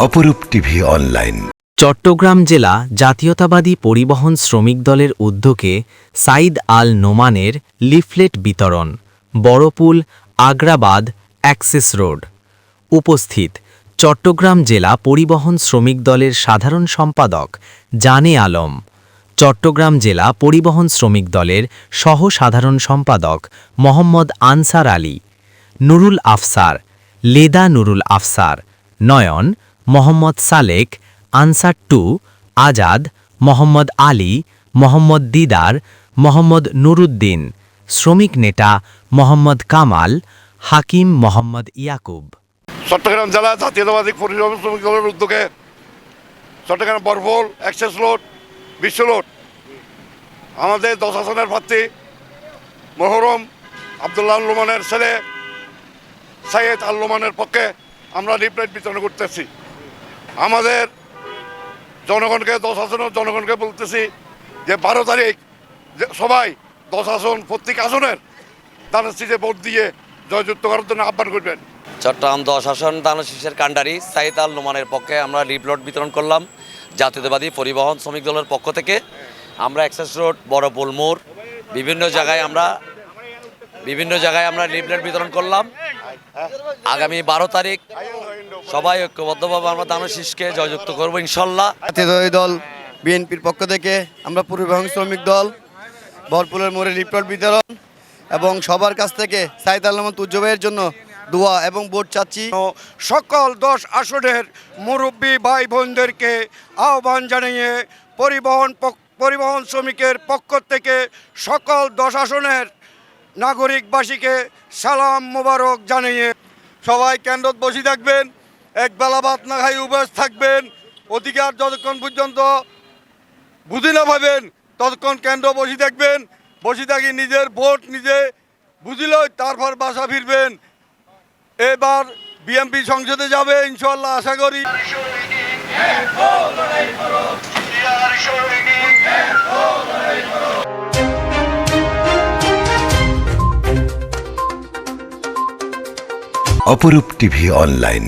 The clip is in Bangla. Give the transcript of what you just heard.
অপরূপ টিভি অনলাইন। চট্টগ্রাম জেলা জাতীয়তাবাদী পরিবহন শ্রমিক দলের উদ্যোগে সাইদ আল নোমানের লিফলেট বিতরণ, বড়পুল আগ্রাবাদ অ্যাক্সেস রোড। উপস্থিত চট্টগ্রাম জেলা পরিবহন শ্রমিক দলের সাধারণ সম্পাদক জানে আলম, চট্টগ্রাম জেলা পরিবহন শ্রমিক দলের সহ সাধারণ সম্পাদক মোহাম্মদ আনসার আলী, নুরুল আফসার, লেদা নুরুল আফসার, নয়ন, মোহাম্মদ সালেক, আনসার টু, আজাদ, মোহাম্মদ আলী, মোহাম্মদ দিদার, মোহাম্মদ নুরুদ্দিন, শ্রমিক নেতা মোহাম্মদ কামাল, হাকিম মোহাম্মদ ইয়াকুব। চট্টগ্রাম জেলা জাতীয়তাবাদী পরিবহন শ্রমিক দলের উদ্যোগে চট্টগ্রাম বরফল অ্যাক্সেস রোড, বিশ্ব রোড আমাদের 10 আসনের প্রার্থী মোহরম আবদুল্লাহ লোমানের ছেলে সাইয়েদ আল লোমানের পক্ষে আমরা লিফলেট বিতরণ করতেছি। আমাদের জনগণকে 10 আসনের জনগণকে বলতেছি যে 12 তারিখ সবাই 10 আসন প্রত্যেক আসনের দানের শীষে ভোট দিয়ে জয়যুক্ত করার জন্য আহ্বান করবেন। চট্টগ্রাম 10 আসন দানের শীষের কাণ্ডারি সাইয়েদ আল নোমানের পক্ষে আমরা লিফলেট বিতরণ করলাম। জাতীয়তাবাদী পরিবহন শ্রমিক দলের পক্ষ থেকে আমরা অ্যাক্সেস রোড, বড়পুল মোড় বিভিন্ন জায়গায় আমরা লিফলেট বিতরণ করলাম। আগামী 12 তারিখ সবাই ঐক্যবদ্ধভাবে আমরা দানের শীষকে জয়যুক্ত করবো ইনশাল্লাহ। জাতীয়তাবাদী দল বিএনপির পক্ষ থেকে আমরা পরিবহন শ্রমিক দল বরপুলের মোড়ে লিফলেট বিতরণ এবং সবার কাছ থেকে সাইয়েদ আল নোমান তুজ্জ ভাইয়ের জন্য দোয়া এবং ভোট চাচ্ছি। সকল 10 আসনের মুরব্বী ভাই বোনদেরকে আহ্বান জানিয়ে পরিবহন শ্রমিকের পক্ষ থেকে সকল 10 আসনের নাগরিকবাসীকে সালাম মোবারক জানিয়ে সবাই কেন্দ্রত বসে থাকবেন, এক বেলা ভাত না খাই উপবাস থাকবেন। অধিকার যতক্ষণ পর্যন্ত বুঝি না পাবেন ততক্ষণ কেন্দ্র বসে থাকবেন। বসে থাকি নিজের ভোট নিজে বুঝিলেই তারপর বাসা ফিরবেন। এবার বিএনপি সংসদে যাবে ইনশাল্লাহ আশা করি। অপরূপ টিভি অনলাইন।